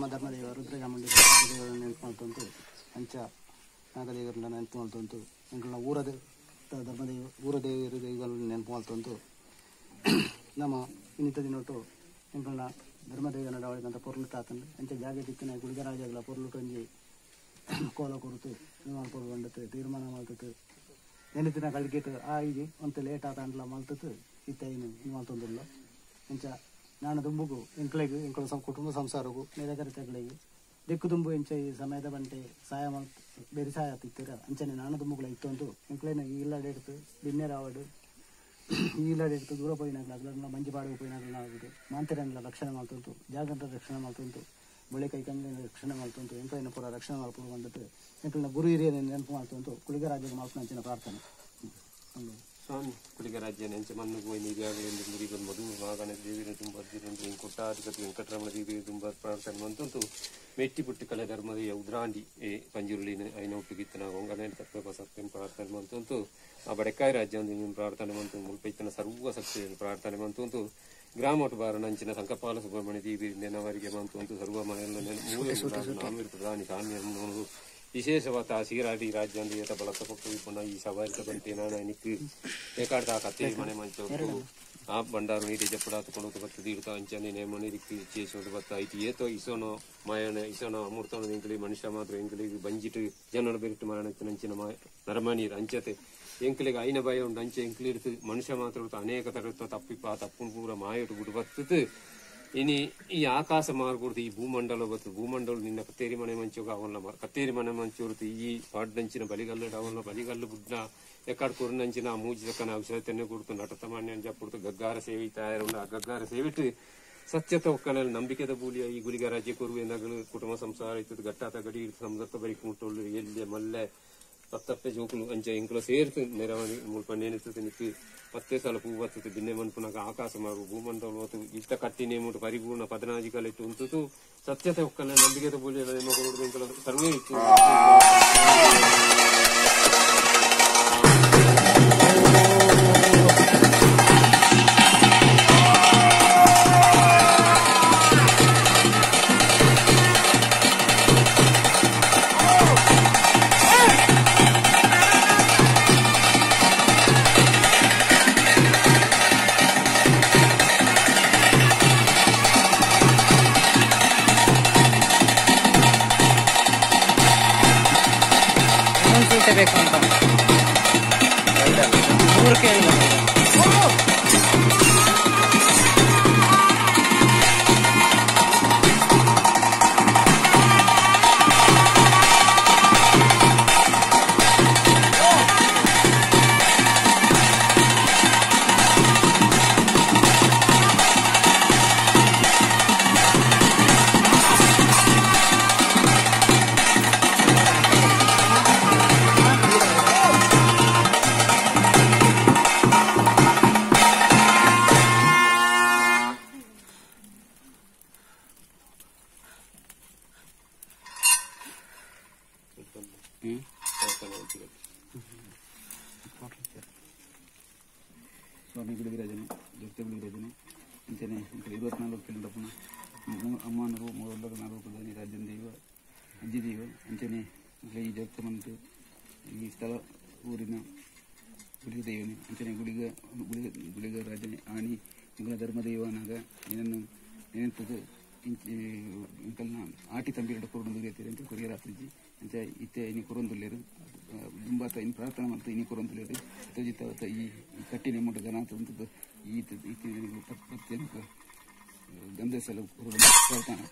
ಧರ್ಮದೇವ ರುದ್ರಚಾಮುಂಡಿ ದೇವರನ್ನು ನೆನಪು ಮಾಡ್ತಂತು ಅಂಚ ನಾಗದೇವರನ್ನ ನೆನಪು ಮಾಡ್ತಂತು ಎಂಕಲ್ನ ಊರದ ಧರ್ಮದೇವ ಊರ ದೇವರನ್ನು ನೆನಪು ಮಾಡ್ತಂತು ನಮ್ಮ ಇನ್ನಿತ ದಿನೊಟ್ಟು ಎಂಕಲ್ನ ಧರ್ಮದೇವನ ಡಾವಳಿಗಂತ ಪೊರ್ಲು ತಾತಂಡು ಅಂಚ ಜಾಗ ದಿಕ್ಕಿನ ಗುಳಿಗರಾಜಗಳ ಪೊರ್ಲು ಟೊಂಜಿ ಕೋಲ ಕೊರುತು ನಿರ್ಮಾಣ ಬಂಡತು ತೀರ್ಮಾನ ಮಾಡ್ತತ್ತು ನೆನಪಿನ ಕಳ್ಗಿಟ್ಟು ಆಗಿ ಒಂದು ಲೇಟ್ ಆತಂಡ್ಲ ಮಲ್ತತ್ತು ಇತ್ತ ಏನು ಮಾಡ್ತಂದಿಲ್ಲ ಅಂಚ ನಾನು ದುಂಬುಗು ಎಂಕ್ಳಿಗೆ ಎಂಕಳ ಕುಟುಂಬ ಸಂಸಾರಗೂ ನೆರೆಕರಿತಗಳಿಗೆ ದಿಕ್ಕು ತುಂಬು ಎಂಚ ಈ ಸಮಯದ ಬಂಟೆ ಸಹಾಯ ಬೇರೆ ಸಹಾಯ ಆಗ್ತಿತ್ತೀರ ಅಂಚನೆ ನಾನು ದುಂಬುಗಳ ಇತ್ತು ಅಂತು ಎಂಕ್ಳೇನ ಇಲ್ಲಡೆಡ್ತು ಬಿನ್ನೆ ರಾವಡು ಇಲ್ಲಡೆಡ್ತು ದೂರ ಪೋಯಿನಾಗ್ಲ ಮಂಜಿ ಪಾಡುವ ಪೋಯಿನಾಗ್ಲಾಗುದು ಮಾಂತಿರನ್ಲ ರಕ್ಷಣೆ ಮಾಡ್ತಂತು ಜಾಗಂತ ರಕ್ಷಣೆ ಮಾಡ್ತಂತು ಬಳೆ ಕೈ ಕಂಗ್ಲಿನ ರಕ್ಷಣೆ ಮಾಡ್ತಂತು ಎಂಕ್ಳೇನ ಪೂರ ರಕ್ಷಣೆ ಮಾಡ್ಕೊಂಡು ಬಂದಿಟ್ಟು ಎಂಕ್ಳನ್ನ ಗುರು ಹಿರಿಯರ ನೆನಪು ಮಾಡ್ತಂತು ಕುಳಿಗರಾಜ್ಯಕ್ಕೆ ಮಾಡ್ಕೊಂಡು ಅಂಚಿನ ಪ್ರಾರ್ಥನೆ ಸ್ವಾಮಿ ಕುಳಿಗರಾಜ್ಯ ನೆಂಚ ಮಣ್ಣು ಹೋಗಿ ನೀರಿಯಾಗಲಿ ಮುರಿಗಳು ಮಧು ಮಾಗನ ದೇವಿನ ತುಂಬ ಕೊಟ್ಟಾಧಿಪತಿ ವೆಂಕಟರಮಣ ದೇವಿ ತುಂಬ ಪ್ರಾರ್ಥನೆ ಬಂತಂತು ಮೆಟ್ಟಿ ಪುಟ್ಟಿ ಕಲೆ ಧರ್ಮದ ಉದ್ರಾಂಡಿ ಪಂಜುರುಳಿನ ಐನ ಉಪ್ಪಿಗಿತ್ತನ ಹೊಂಗನೆ ತತ್ವ ಸತ್ಯಂ ಪ್ರಾರ್ಥನೆ ಬಂತಂತು ಆ ಬಡಕಾಯಿ ರಾಜ್ಯ ಒಂದು ಪ್ರಾರ್ಥನೆ ಬಂತು ಮುಲ್ಪೈತನ ಸರ್ವ ಸತ್ಯ ಪ್ರಾರ್ಥನೆ ಬಂತಂತು ಗ್ರಾಮ ಬಾರ ನಂಚಿನ ಸಂಕಪಾಲ ಸುಬ್ರಹ್ಮಣ್ಯ ದೇವಿ ನೆನವರಿಗೆ ಬಂತು ಸರ್ವ ಮನೆಯಲ್ಲ ಪ್ರಧಾನಿ ಕಾನ್ಯ ವಿಶೇಷವಾದ ಸೀರಾಡಿ ರಾಜ್ಯ ಅಂದ್ರೆ ಬಳಕ ಪುಣ್ಣ ಈ ಸವಾರಿತ ಬಂತೆ ನಾನು ನಿಕ್ಕು ಏಕಾಡ್ತಾ ಕತ್ತೇರಿ ಮನೆ ಮಂಚೋದು ಆ ಬಂಡಾರು ನೀಡಿ ಜಪ್ಪಡಾತಕೊಂಡು ಬರ್ತದೆ ಇಡ್ತಾ ಅಂಚನೆ ನೇಮನೆ ದಿಕ್ಕಿ ಚೇಸೋದು ಬತ್ತ ಐತಿ ಏತೋ ಇಸೋನೋ ಮಾಯನೆ ಇಸೋನೋ ಅಮೃತನ ಎಂಕಲಿ ಮನುಷ್ಯ ಮಾತ್ರ ಎಂಕಲಿಗೆ ಬಂಜಿಟ್ಟು ಜನನ ಬೆರಿಟ್ಟು ಮರಣ ನಂಚಿನ ನರಮಣೀರ್ ಅಂಚತೆ ಎಂಕಲಿಗೆ ಐನ ಭಯ ಉಂಟು ಅಂಚೆ ಎಂಕಲಿ ಇಡ್ತು ಮನುಷ್ಯ ಮಾತ್ರ ಅನೇಕ ತರತ್ತ ತಪ್ಪಿಪ್ಪ ತಪ್ಪು ಪೂರ ಮಾಯಟ್ಟು ಬಿಟ್ಟು ಬರ್ತದೆ ಇನಿ ಈ ಆಕಾಶ ಮಾರ್ಗೊಡ್ತು ಈ ಭೂಮಂಡಲ ಬತ್ತು ಭೂಮಂಡಲ ನಿನ್ನ ಕತ್ತೇರಿ ಮನೆ ಮಂಚೋಗ ಅವಲ್ಲ ಕತ್ತೇರಿ ಮನೆ ಮಂಚೋರ್ತು ಈ ಪಾಡ್ದಂಚಿನ ಬಲಿಗಲ್ಲು ಅವಲ್ಲ ಬಲಿಗಲ್ಲು ಬುಡ್ಡ ಎಕ್ಕಡ ಕೊರ್ನಂಚಿನ ಮೂಜಿದಕ್ಕನ ಔಷಧತೆನ್ನೆ ಕೊಡ್ತು ನಟತಮಾನ್ಯ ಜಪ್ಪುಡ್ತು ಗಗ್ಗಾರ ಸೇವಿ ತಯಾರುಂಡು ಆ ಗಗ್ಗಾರ ಸೇವಿಟ್ಟು ಸತ್ಯತ ಒಕ್ಕನಲ್ಲಿ ನಂಬಿಕೆದ ಬೂಲಿಯ ಈ ಗುಳಿಗ ರಾಜ್ಯ ಕೊರುವೆ ನಗಲು ಕುಟುಂಬ ಸಂಸಾರ ಇತ್ತು ಗಟ್ಟಾತ ಗಡಿ ಸಮದತ್ತ ಬರಿ ಮುಟ್ಟೊಳ್ಳು ಎಲ್ಲಿ ಮಲ್ಲೆ ಪತ್ತಪ್ಪೆ ಜೋಕುಲು ಅಂಚ ಎಂಕುಲ ಸೇರ್ತು ನೆರವಣಿ ಮುಳ್ಪಣ್ಣೇನಿರ್ತದೆ ನಿಕ್ಕಿ ಪತ್ತೆ ಸಲ ಪೂ ಬರ್ತದೆ ಬಿನ್ನೆ ಮನ್ಪುನಾಗ ಆಕಾಶ ಮಾರು ಭೂಮಂಡಲ ಹೊತ್ತು ಇಷ್ಟ ಕಟ್ಟಿನೇ ಮುಟ್ಟು ಪರಿಪೂರ್ಣ ಪದನಾಜಿಕಲಿಟ್ಟು ಉಂಟು ಸತ್ಯತೆ ಒಕ್ಕಲ್ಲ ನಂಬಿಕೆದ ಬೂಲಿ ಎಂಕಲ ಸರ್ವೇ ಇತ್ತು ಸ್ವಾಮಿ ಗುಳಿಗರಾಜನು ಜೊತೆ ಗುಳಿಗರಾಜನು ಅಂಚನೆ 24 ಕಿಲೋಮೀಟರ್ ಅಮ್ಮನರು 34 ರಾಜ್ಯನ ದೈವ ಅಜ್ಜಿ ದೈವ ಅಂಚನೆ ಈ ಜಗತ್ತಮಂತು ಈ ಸ್ಥಳ ಊರಿನ ಗುಳಿಗ ದೈವನೇ ಅಂಚನೆ ಗುಳಿಗ ರಾಜನೇ ಆಣಿ ಇಂಕಲ ಧರ್ಮದೈವನಾಗ ಏನನ್ನು ನೆನೆಂತದ್ದು ಇಂಕಲ್ನ ಆಟಿ ತಂಬಿರಡು ಕೊರೊಂದು ಗೇತೀರಿ ಅಂತ ಕೊರಿಯರ್ ಆತಜ್ಜಿ ಅಂಚ ಇತ್ತೆ ಇನಿ ಕೊರೊಂದುಲ್ಲೇರು ದುಂಬಾತ ಇನ್ನು ಪ್ರಾರ್ಥನೆ ಮಾಡ್ತಾ ಇನಿ ಕೊರೊಂದುಲ್ಲೇರು ತೋಜಿತ ಈ ಕಟ್ಟಿನ ಮುಟ್ಟ ಗನ ಅಂತ ಈ ಪ್ರತ್ಯೇಕ ಗಂಧಸಲ ಪ್ರಾರ್ಥನೆ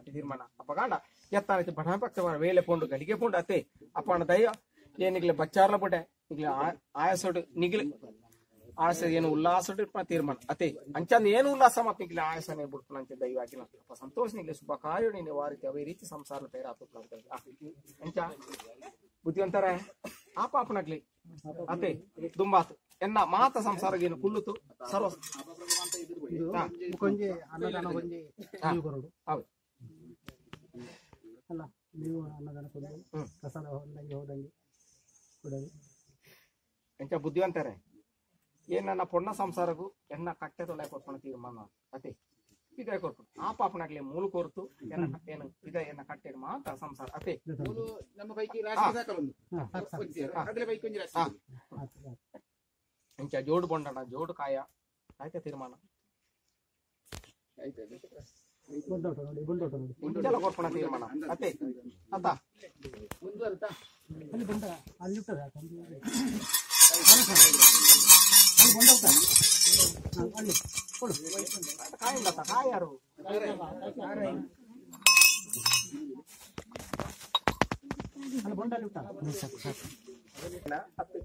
ಮಟ್ಟಿ ತೀರ್ಮಾನ ಅಪ್ಪಗಾಂಡ ಎತ್ತಾನೈತಿ ಬಣ ಪಕ್ಷ ವೇಲೆ ಪೋಂಡು ಗಡಿಗೆ ಪೋಂಡು ಅತ್ತೆ ಅಪ್ಪನ ದಯ ಏನಿಗ್ಲೆ ಬಚ್ಚಾರ್ಲ ಬುಡೆ ಇಗ್ಲೆ ಆಯಸೋಡು ನಿಗ್ಲೆ ಆಸೆ ಏನು ಉಲ್ಲಾಸೋಡು ತೀರ್ಮಾನ ಅತ್ತೆ ಅಂಚಂದ ಏನು ಉಲ್ಲಾಸ ಮತ್ತೆ ನಿಗ್ಲೆ ಆಯಸನೇ ಬಿಡ್ತು ಅಂಚೆ ದೈವ ಆಗಿಲ್ಲ ಅಪ್ಪ ಸಂತೋಷ ನಿಗ್ಲೆ ಶುಭ ಕಾಯೋಣ ನೀನು ವಾರಿತಿ ಅವೇ ರೀತಿ ಸಂಸಾರ ಪೇರಾತು ಅಂಚ ಬುದ್ಧಿವಂತರ ಆ ಪಾಪನಗ್ಲಿ ಅತ್ತೆ ದುಂಬಾತು ಎನ್ನ ಮಾತ ಸಂಸಾರ ಏನು ಕುಲ್ಲುತು ಸರ್ವ ಕೊಂಜಿ ಅನ್ನದಾನ ಕೊಂಜಿ ನೀವು ಕೊರಡು ಹೌದು ಅಲ್ಲ ನೀವು ಅನ್ನದಾನ ಕೊಂಜಿ ಪ್ರಸಾದ ಹೋದಂಗೆ ಹೋದಂಗೆ ಕೊಡೋದು ಎಂಚ ಬುದ್ಧಿವಂತಾರೆ ಏನ್ ನನ್ನ ಪೊಣ್ಣ ಸಂಸಾರಗೂ ಎನ್ನ ಕಟ್ಟೆ ತೊಳೆ ಕೊಟ್ಕೊಂಡು ತೀರ್ಮಾನ ಅತಿ ಇದೇ ಕೊಟ್ಟು ಆ ಪಾಪನಾಗ್ಲಿ ಮೂಲ ಕೊರ್ತು ಏನು ಇದೇ ಎನ್ನ ಕಟ್ಟೆ ಮಾತ ಸಂಸಾರ ಅತಿ ನಮ್ಮ ಪೈಕಿ ಬೈಕ್ ಎಂಚ ಜೋಡು ಬೊಂಡಣ ಜೋಡು ಕಾಯ ಆಯ್ತಾ ತೀರ್ಮಾನ ಇಂಚೆಲ್ಲ ಕೊಟ್ಕೊಣ ತೀರ್ಮಾನ ಅತ್ತೆ ಅತ್ತ ಅಲ್ಲಿ ಬಂದ ಅಲ್ಲಿ ಅಲ್ಲಿ ಕೊಡು ಕಾಯಿಂದ ಕಾಯಾರು ಅಲ್ಲಿ ಬಂಡ ಅಲ್ಲಿ ಅತ್ತೆ